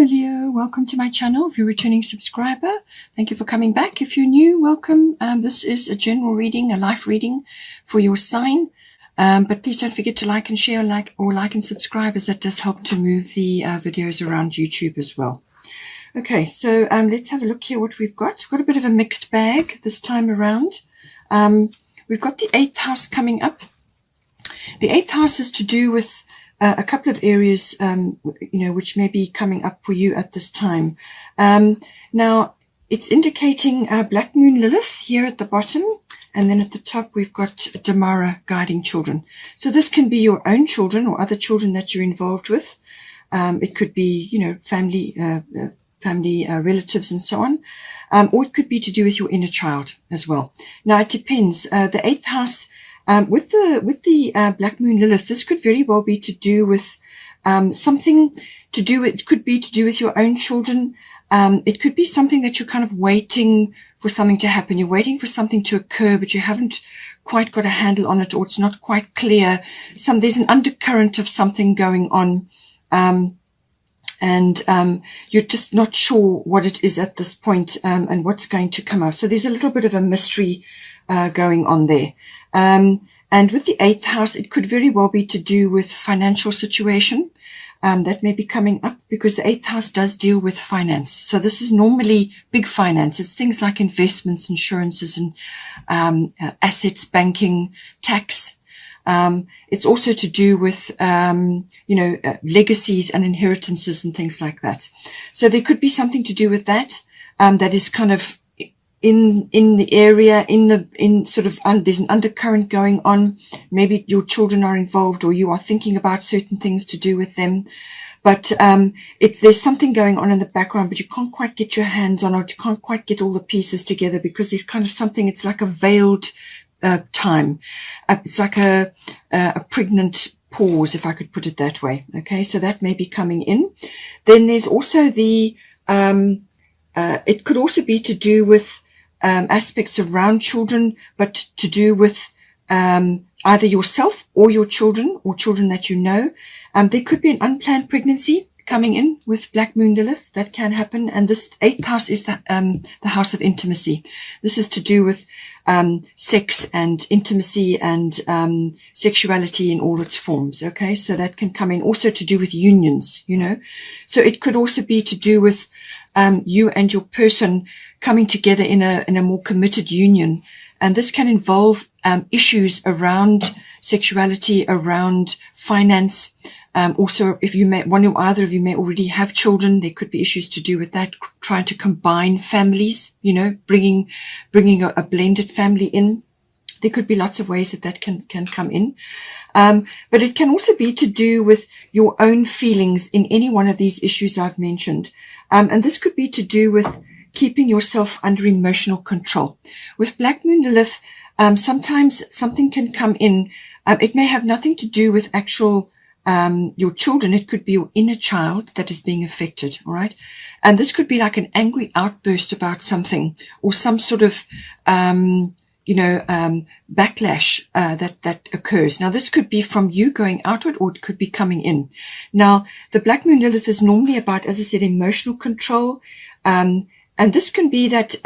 Hello Leo, welcome to my channel. If you're a returning subscriber, thank you for coming back. If you're new, welcome. This is a general reading, a life reading for your sign. But please don't forget to like and share, like and subscribe, as that does help to move the videos around YouTube as well. Okay, so let's have a look here what we've got. We've got a bit of a mixed bag this time around. We've got the 8th house coming up. The 8th house is to do with a couple of areas, which may be coming up for you at this time. Now, it's indicating Black Moon Lilith here at the bottom, and then at the top we've got Damara guiding children. So this can be your own children or other children that you're involved with. It could be, family, relatives, and so on, or it could be to do with your inner child as well. Now, it depends. The 8th house. With the Black Moon Lilith, this could very well be to do with it could be to do with your own children. It could be something that you're kind of waiting for something to happen. You're waiting for something to occur, but you haven't quite got a handle on it, or it's not quite clear. There's an undercurrent of something going on. And you're just not sure what it is at this point, and what's going to come up. So there's a little bit of a mystery going on there. And with the 8th house, it could very well be to do with financial situation. That may be coming up because the 8th house does deal with finance. So this is normally big finance. It's things like investments, insurances, and assets, banking, tax. It's also to do with, legacies and inheritances and things like that. So there could be something to do with that, that is kind of in the area, there's an undercurrent going on. Maybe your children are involved, or you are thinking about certain things to do with them. But, there's something going on in the background, but you can't quite get your hands on it. You can't quite get all the pieces together because there's kind of something, it's like a veiled time. It's like a pregnant pause, if I could put it that way. Okay, so that may be coming in. Then there's also the, it could also be to do with aspects around children, but to do with either yourself or your children, or children that you know. There could be an unplanned pregnancy coming in with Black Moon Lilith. That can happen. And this 8th house is the house of intimacy. This is to do with sex and intimacy and sexuality in all its forms. Okay, so that can come in. Also to do with unions, So it could also be to do with you and your person coming together in a more committed union. And this can involve issues around sexuality, around finance. Also, if either of you may already have children, there could be issues to do with that, trying to combine families, bringing a blended family in. There could be lots of ways that can come in. But it can also be to do with your own feelings in any one of these issues I've mentioned. And this could be to do with keeping yourself under emotional control. With Black Moon Lilith, sometimes something can come in. It may have nothing to do with actual your children. It could be your inner child that is being affected. All right. And this could be like an angry outburst about something, or some sort of, backlash, that occurs. Now, this could be from you going outward, or it could be coming in. Now, the Black Moon Lilith is normally about, as I said, emotional control. And this can be that,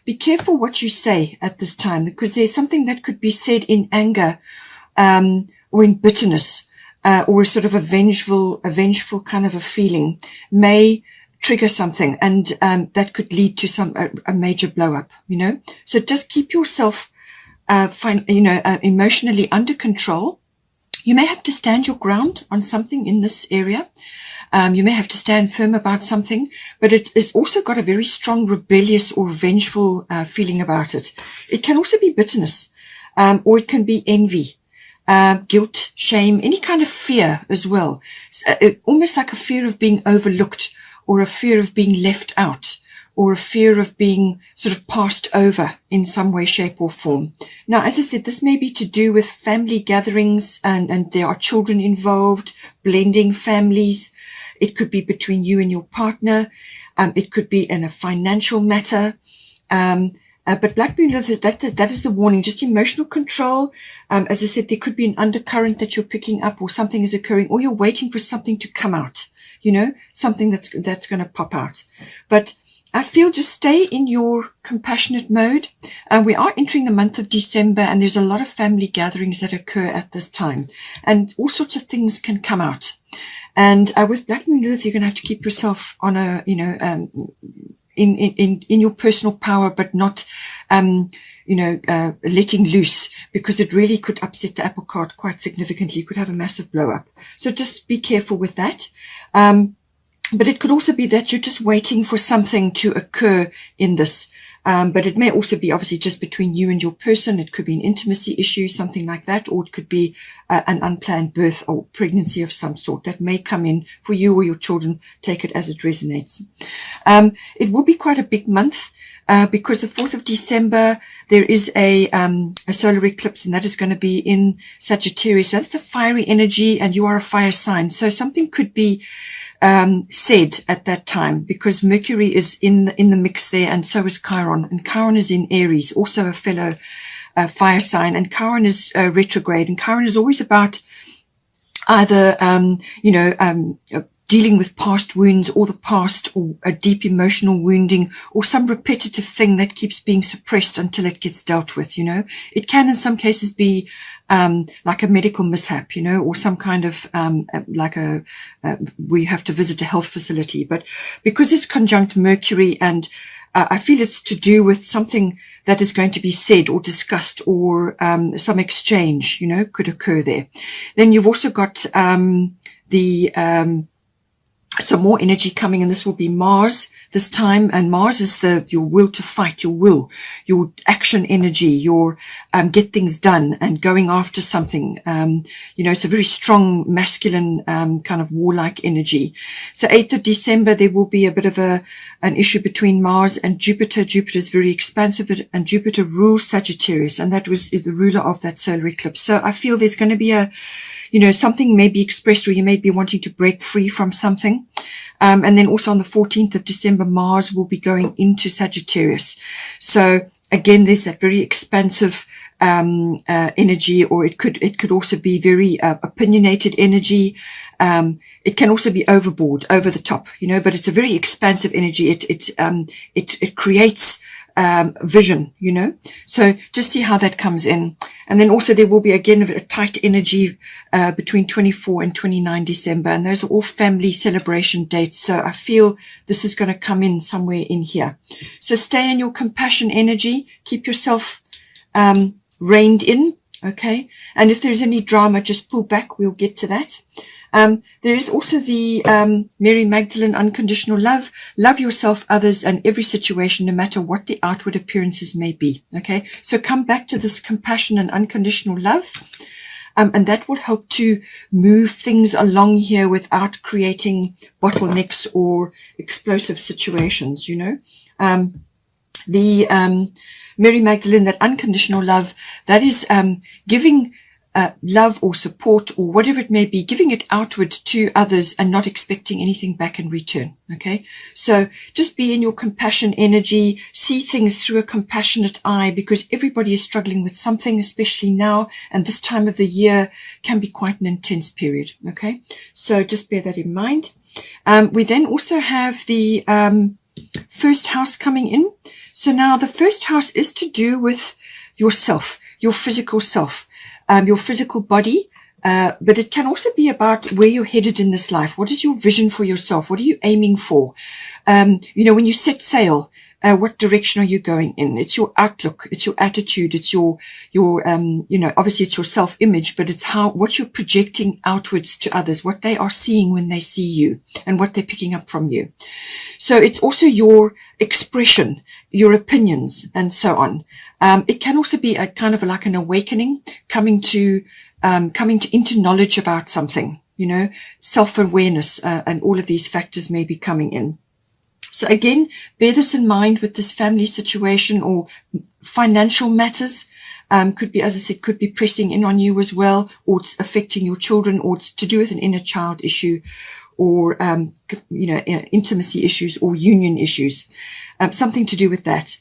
be careful what you say at this time, because there's something that could be said in anger, or in bitterness. Or a sort of a vengeful kind of a feeling may trigger something, and that could lead to a major blow up, So just keep yourself, emotionally under control. You may have to stand your ground on something in this area. You may have to stand firm about something, but it has also got a very strong rebellious or vengeful feeling about it. It can also be bitterness, or it can be envy. Guilt, shame, any kind of fear as well. Almost like a fear of being overlooked, or a fear of being left out, or a fear of being sort of passed over in some way, shape, or form. Now, as I said, this may be to do with family gatherings, and there are children involved, blending families. It could be between you and your partner. It could be in a financial matter. But Black Moon Lilith, that is the warning, just emotional control. As I said, there could be an undercurrent that you're picking up, or something is occurring, or you're waiting for something to come out. something that's going to pop out. But I feel just stay in your compassionate mode. We are entering the month of December, and there's a lot of family gatherings that occur at this time, and all sorts of things can come out. And with Black Moon Lilith, you're going to have to keep yourself on a, in your personal power, but not, letting loose, because it really could upset the apple cart quite significantly. You could have a massive blow up. So just be careful with that. But it could also be that you're just waiting for something to occur in this. But it may also be obviously just between you and your person. It could be an intimacy issue, something like that, or it could be an unplanned birth or pregnancy of some sort that may come in for you or your children. Take it as it resonates. It will be quite a big month. Because the 4th of December, there is a solar eclipse, and that is going to be in Sagittarius. That's a fiery energy, and you are a fire sign. So something could be said at that time, because Mercury is in the mix there, and so is Chiron. And Chiron is in Aries, also a fellow fire sign. And Chiron is retrograde, and Chiron is always about either, dealing with past wounds, or the past, or a deep emotional wounding, or some repetitive thing that keeps being suppressed until it gets dealt with. It can in some cases be like a medical mishap, or some kind of where you have to visit a health facility. But because it's conjunct Mercury, and I feel it's to do with something that is going to be said or discussed, or some exchange, could occur there. Then you've also got some more energy coming, and this will be Mars this time. And Mars is your will to fight, your action energy, your get things done and going after something. It's a very strong masculine kind of warlike energy. So 8th of December, there will be a bit of an issue between Mars and Jupiter. Jupiter is very expansive, and Jupiter rules Sagittarius, and that is the ruler of that solar eclipse. So I feel there's going to be something may be expressed, or you may be wanting to break free from something. And then also on the 14th of December, Mars will be going into Sagittarius. So again, there's that very expansive energy, or it could also be very opinionated energy. It can also be overboard, over the top, but it's a very expansive energy. It creates vision, so just see how that comes in. And then also there will be again a tight energy between 24 and 29 December, and those are all family celebration dates. So I feel this is going to come in somewhere in here. So stay in your compassion energy, keep yourself reined in, okay? And if there's any drama, just pull back. We'll get to that. There is also the Mary Magdalene unconditional love. Love yourself, others, and every situation, no matter what the outward appearances may be. Okay, so come back to this compassion and unconditional love, and that will help to move things along here without creating bottlenecks or explosive situations. Mary Magdalene, that unconditional love, that is giving love or support or whatever it may be, giving it outward to others and not expecting anything back in return. Okay, so just be in your compassion energy, see things through a compassionate eye, because everybody is struggling with something, especially now, and this time of the year can be quite an intense period. Okay, so just bear that in mind. We then also have the first house coming in. So now the first house is to do with yourself, your physical self, your physical body, but it can also be about where you're headed in this life. What is your vision for yourself? What are you aiming for? When you set sail, what direction are you going in? It's your outlook, it's your attitude, it's your obviously it's your self-image, but it's what you're projecting outwards to others, what they are seeing when they see you and what they're picking up from you. So it's also your expression, your opinions, and so on. It can also be a kind of like an awakening, coming into knowledge about something, self-awareness, and all of these factors may be coming in. So again, bear this in mind with this family situation or financial matters. Could be, as I said, could be pressing in on you as well, or it's affecting your children, or it's to do with an inner child issue, or intimacy issues or union issues, something to do with that.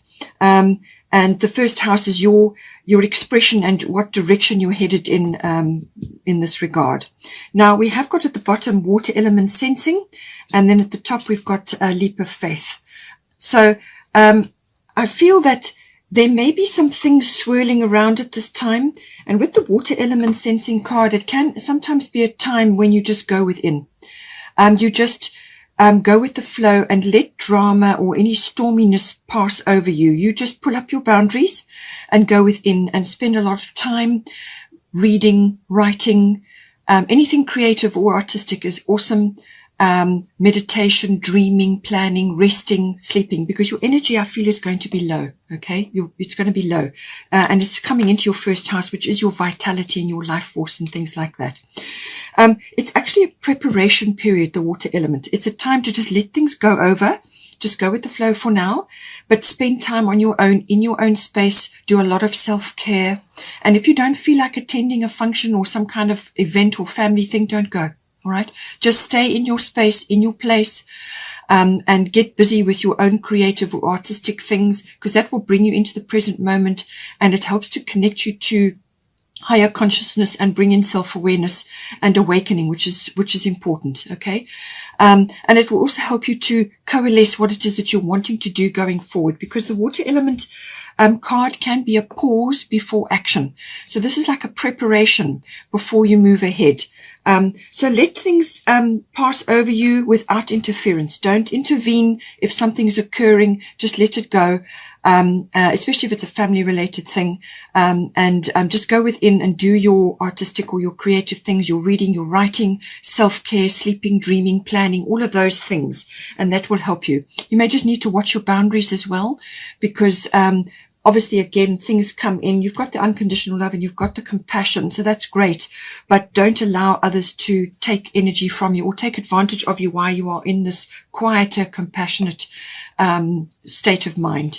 And the first house is your expression and what direction you're headed in this regard. Now we have got at the bottom water element sensing, and then at the top we've got a leap of faith. So I feel that there may be some things swirling around at this time, and with the water element sensing card, it can sometimes be a time when you just go within. You just go with the flow and let drama or any storminess pass over you. You just pull up your boundaries and go within and spend a lot of time reading, writing, anything creative or artistic is awesome. Meditation, dreaming, planning, resting, sleeping, because your energy, I feel, is going to be low. Okay. It's going to be low. And it's coming into your first house, which is your vitality and your life force and things like that. It's actually a preparation period, the water element. It's a time to just let things go over. Just go with the flow for now, but spend time on your own, in your own space, do a lot of self-care. And if you don't feel like attending a function or some kind of event or family thing, don't go. All right. Just stay in your space, in your place, and get busy with your own creative or artistic things, because that will bring you into the present moment, and it helps to connect you to higher consciousness and bring in self-awareness and awakening, which is important. Okay. And it will also help you to coalesce what it is that you're wanting to do going forward, because the water element card can be a pause before action. So this is like a preparation before you move ahead. So let things pass over you without interference. Don't intervene if something is occurring. Just let it go, especially if it's a family-related thing. And just go within and do your artistic or your creative things, your reading, your writing, self-care, sleeping, dreaming, planning, all of those things. And that will help you. You may just need to watch your boundaries as well, because obviously, again, things come in. You've got the unconditional love and you've got the compassion. So that's great. But don't allow others to take energy from you or take advantage of you while you are in this quieter, compassionate state of mind,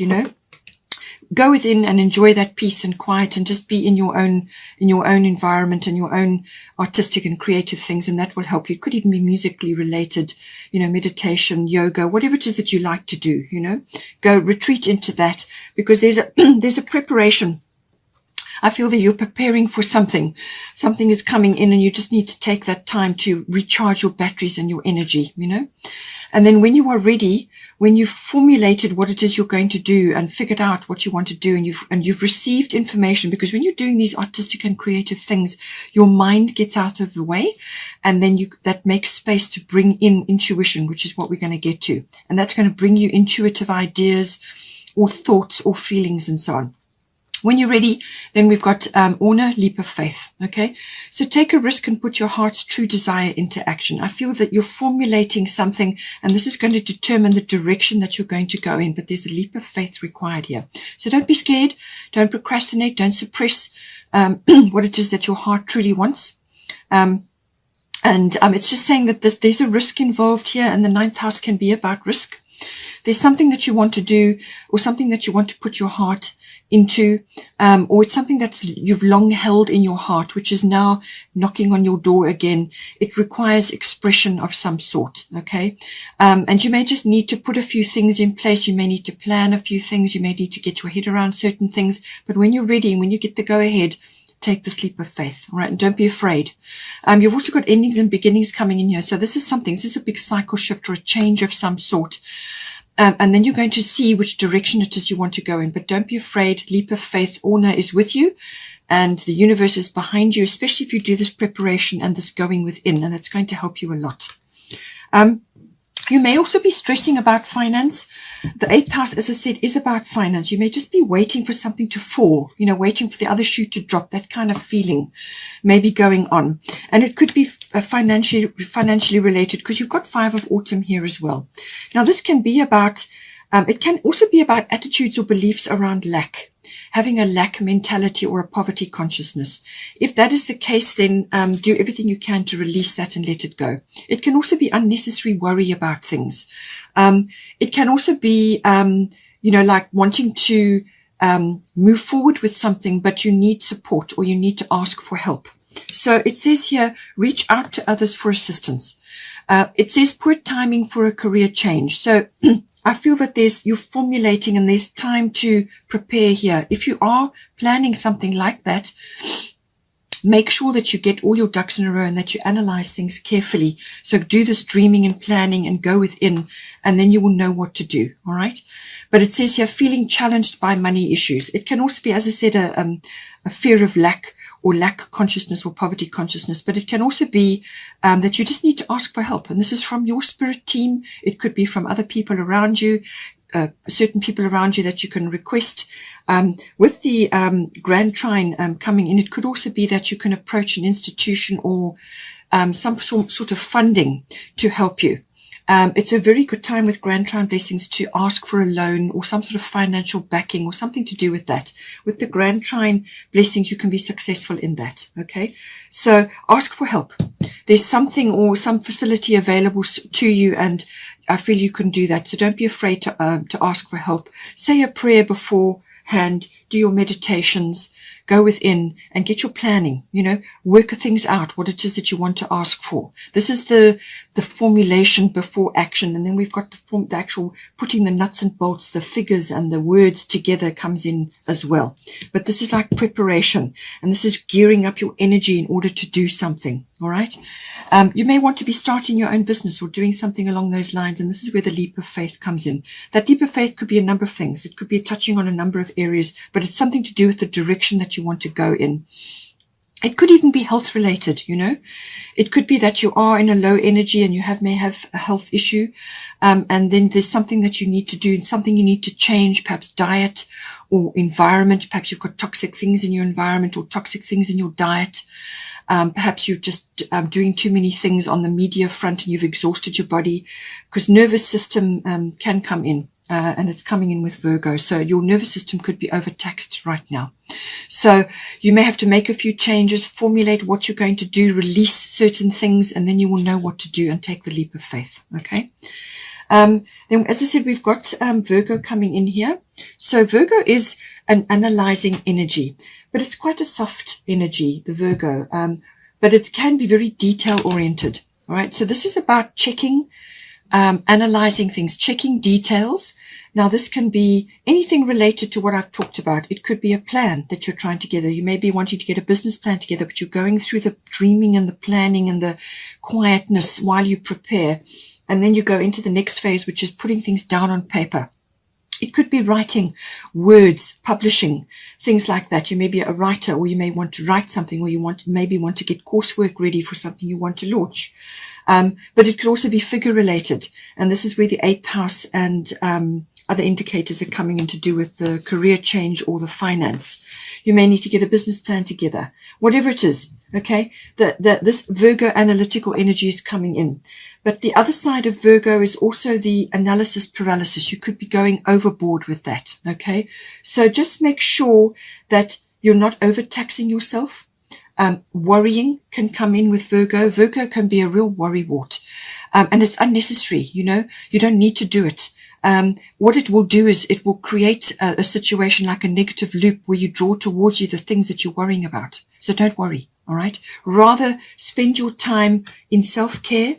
Go within and enjoy that peace and quiet and just be in your own environment and your own artistic and creative things. And that will help you. It could even be musically related, meditation, yoga, whatever it is that you like to do, go retreat into that, because there's a preparation. I feel that you're preparing for something. Something is coming in and you just need to take that time to recharge your batteries and your energy, And then when you are ready, when you've formulated what it is you're going to do and figured out what you want to do, and you've received information, because when you're doing these artistic and creative things, your mind gets out of the way, and then that makes space to bring in intuition, which is what we're going to get to. And that's going to bring you intuitive ideas or thoughts or feelings and so on. When you're ready, then we've got Orna, leap of faith. Okay, so take a risk and put your heart's true desire into action. I feel that you're formulating something, and this is going to determine the direction that you're going to go in. But there's a leap of faith required here. So don't be scared. Don't procrastinate. Don't suppress what it is that your heart truly wants. It's just saying that there's a risk involved here, and the 9th house can be about risk. There's something that you want to do, or something that you want to put your heart into, or it's something that you've long held in your heart, which is now knocking on your door again. It requires expression of some sort. Okay. And you may just need to put a few things in place. You may need to plan a few things. You may need to get your head around certain things, but when you're ready and when you get the go ahead, take this leap of faith. All right. And don't be afraid. You've also got endings and beginnings coming in here. So this is a big cycle shift or a change of some sort. And then you're going to see which direction it is you want to go in. But don't be afraid. Leap of faith. Orna is with you, and the universe is behind you, especially if you do this preparation and this going within, and that's going to help you a lot. You may also be stressing about finance. The 8th house, as I said, is about finance. You may just be waiting for something to fall, waiting for the other shoe to drop. That kind of feeling may be going on. And it could be financially related, because you've got 5 of autumn here as well. Now, this can be about, it can also be about attitudes or beliefs around lack, having a lack mentality or a poverty consciousness. If that is the case, then do everything you can to release that and let it go. It can also be unnecessary worry about things. It can also be, like wanting to move forward with something, but you need support or you need to ask for help. So it says here, reach out to others for assistance. It says poor timing for a career change. So I feel that you're formulating and there's time to prepare here. If you are planning something like that, make sure that you get all your ducks in a row and that you analyze things carefully. So do this dreaming and planning and go within, and then you will know what to do. All right. But it says here, feeling challenged by money issues. It can also be, as I said, a fear of lack, or lack consciousness, or poverty consciousness. But it can also be that you just need to ask for help. And this is from your spirit team. It could be from other people around you. Certain people around you that you can request. With the Grand Trine coming in, it could also be that you can approach an institution or some sort of funding to help you. It's a very good time with Grand Trine blessings to ask for a loan or some sort of financial backing or something to do with that. With the Grand Trine blessings, you can be successful in that. Okay. So ask for help. There's something or some facility available to you, and I feel you can do that. So don't be afraid to ask for help. Say a prayer beforehand, do your meditations, go within and get your planning, work things out, what it is that you want to ask for. This is the formulation before action. And then we've got the actual putting the nuts and bolts, the figures and the words together comes in as well. But this is like preparation, and this is gearing up your energy in order to do something. All right. You may want to be starting your own business or doing something along those lines. And this is where the leap of faith comes in. That leap of faith could be a number of things. It could be touching on a number of areas, but it's something to do with the direction that you want to go in. It could even be health related, It could be that you are in a low energy and you may have a health issue. And then there's something that you need to do and something you need to change, perhaps diet or environment. Perhaps you've got toxic things in your environment or toxic things in your diet. Perhaps you're just doing too many things on the media front and you've exhausted your body, because nervous system can come in. And it's coming in with Virgo. So your nervous system could be overtaxed right now. So you may have to make a few changes, formulate what you're going to do, release certain things, and then you will know what to do and take the leap of faith. Okay. Then, as I said, we've got Virgo coming in here. So Virgo is an analyzing energy, but it's quite a soft energy, the Virgo. But it can be very detail oriented. All right. So this is about checking, analyzing things, checking details. Now, this can be anything related to what I've talked about. It could be a plan that you're trying together. You may be wanting to get a business plan together, but you're going through the dreaming and the planning and the quietness while you prepare. And then you go into the next phase, which is putting things down on paper. It could be writing words, publishing, things like that. You may be a writer, or you may want to write something, or you maybe want to get coursework ready for something you want to launch. But it could also be figure related. And this is where the 8th house and other indicators are coming in to do with the career change or the finance. You may need to get a business plan together, whatever it is. Okay. This Virgo analytical energy is coming in. But the other side of Virgo is also the analysis paralysis. You could be going overboard with that. Okay. So just make sure that you're not overtaxing yourself. Worrying can come in with Virgo. Virgo can be a real worrywart. And it's unnecessary. You don't need to do it. What it will do is it will create a situation like a negative loop where you draw towards you the things that you're worrying about. So don't worry. All right. Rather spend your time in self-care,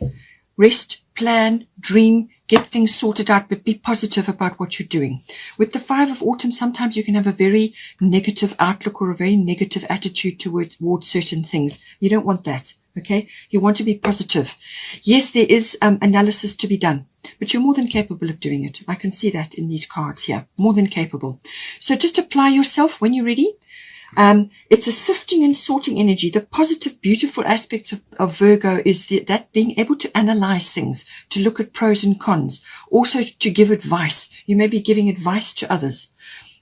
rest, plan, dream, get things sorted out, but be positive about what you're doing. With the 5 of autumn, sometimes you can have a very negative outlook or a very negative attitude towards certain things. You don't want that. Okay. You want to be positive. Yes, there is analysis to be done, but you're more than capable of doing it. I can see that in these cards here. More than capable. So just apply yourself when you're ready. It's a sifting and sorting energy. The positive, beautiful aspects of Virgo is that being able to analyze things, to look at pros and cons, also to give advice. You may be giving advice to others.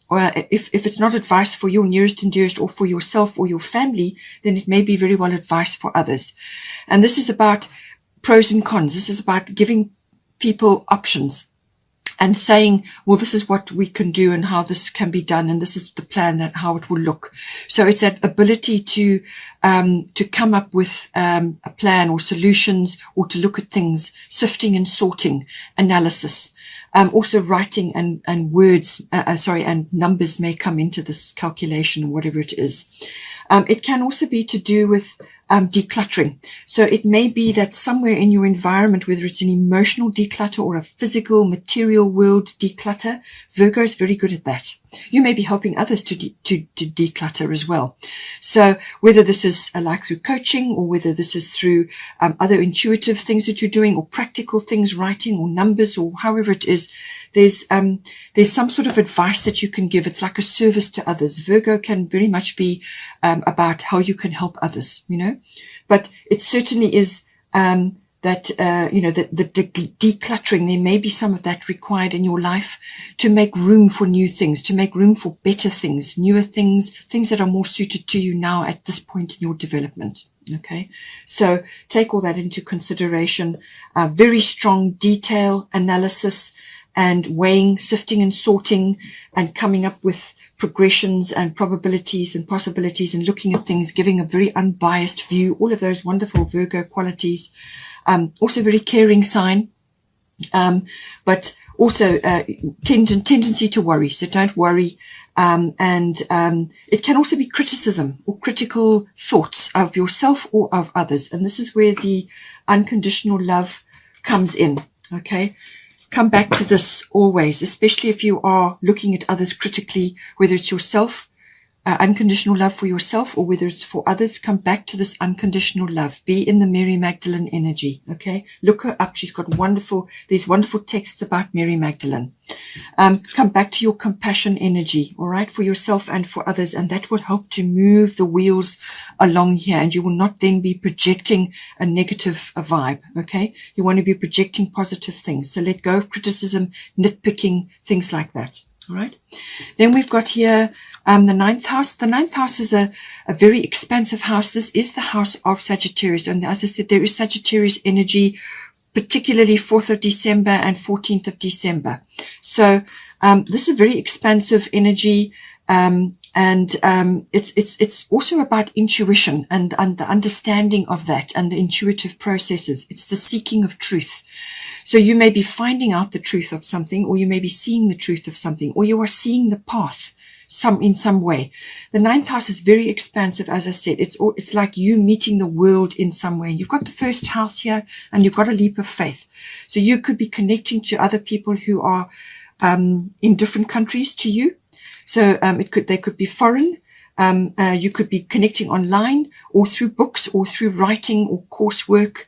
Or if it's not advice for your nearest and dearest or for yourself or your family, then it may be very well advice for others. And this is about pros and cons. This is about giving people options. and saying, well, this is what we can do and how this can be done, and this is the plan, that how it will look. So it's that ability to come up with a plan or solutions, or to look at things, sifting and sorting, analysis. Also writing and words, and numbers may come into this calculation, or whatever it is. It can also be to do with decluttering. So it may be that somewhere in your environment, whether it's an emotional declutter or a physical material world declutter, Virgo is very good at that. You may be helping others to declutter as well. So whether this is like through coaching, or whether this is through other intuitive things that you're doing, or practical things, writing or numbers, or however it is, there's some sort of advice that you can give. It's like a service to others. Virgo can very much be about how you can help others, but it certainly is that the decluttering, there may be some of that required in your life to make room for new things, to make room for better things, newer things, things that are more suited to you now at this point in your development. Okay, so take all that into consideration. Very strong detail analysis and weighing, sifting and sorting, and coming up with progressions and probabilities and possibilities, and looking at things, giving a very unbiased view, all of those wonderful Virgo qualities. Also very caring sign, but also tendency to worry. So don't worry. It can also be criticism or critical thoughts of yourself or of others. And this is where the unconditional love comes in. Okay. Come back to this always, especially if you are looking at others critically, whether it's yourself, unconditional love for yourself, or whether it's for others. Come back to this unconditional love. Be in the Mary Magdalene energy. Okay. Look her up. She's got these wonderful texts about Mary Magdalene. Come back to your compassion energy. All right. For yourself and for others. And that will help to move the wheels along here. And you will not then be projecting a negative vibe. Okay. You want to be projecting positive things. So let go of criticism, nitpicking, things like that. All right. Then we've got here the ninth house. The ninth house is a very expansive house. This is the house of Sagittarius. And as I said, there is Sagittarius energy, particularly 4th of December and 14th of December. So this is a very expansive energy. It's also about intuition and the understanding of that and the intuitive processes. It's the seeking of truth. So you may be finding out the truth of something, or you may be seeing the truth of something, or you are seeing the path in some way. The ninth house is very expansive. As I said, it's like you meeting the world in some way. You've got the first house here, and you've got a leap of faith. So you could be connecting to other people who are in different countries to you. So they could be foreign. You could be connecting online, or through books, or through writing or coursework.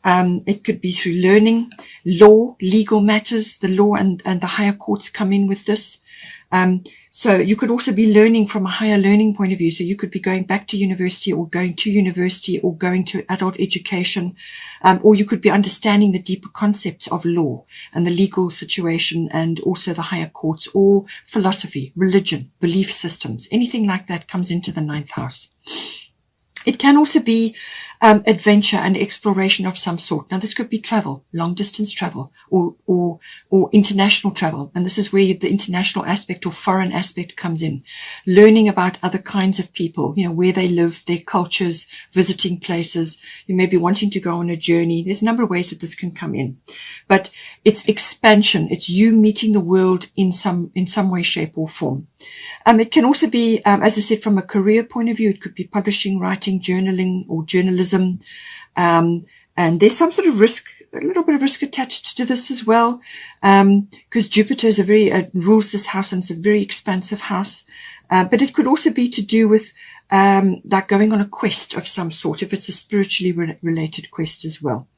It could be through learning, law, legal matters. The law and the higher courts come in with this. So you could also be learning from a higher learning point of view. So you could be going back to university, or going to university, or going to adult education. Or you could be understanding the deeper concepts of law and the legal situation, and also the higher courts, or philosophy, religion, belief systems. Anything like that comes into the ninth house. It can also be adventure and exploration of some sort. Now, this could be travel, long distance travel, or international travel. And this is where the international aspect or foreign aspect comes in. Learning about other kinds of people, where they live, their cultures, visiting places. You may be wanting to go on a journey. There's a number of ways that this can come in. But it's expansion. It's you meeting the world in some way, shape, or form. It can also be, as I said, from a career point of view, it could be publishing, writing, journaling, or journalism. And there's some sort of risk, a little bit of risk attached to this as well, because Jupiter is rules this house, and it's a very expansive house. But it could also be to do with like going on a quest of some sort, if it's a spiritually related quest as well.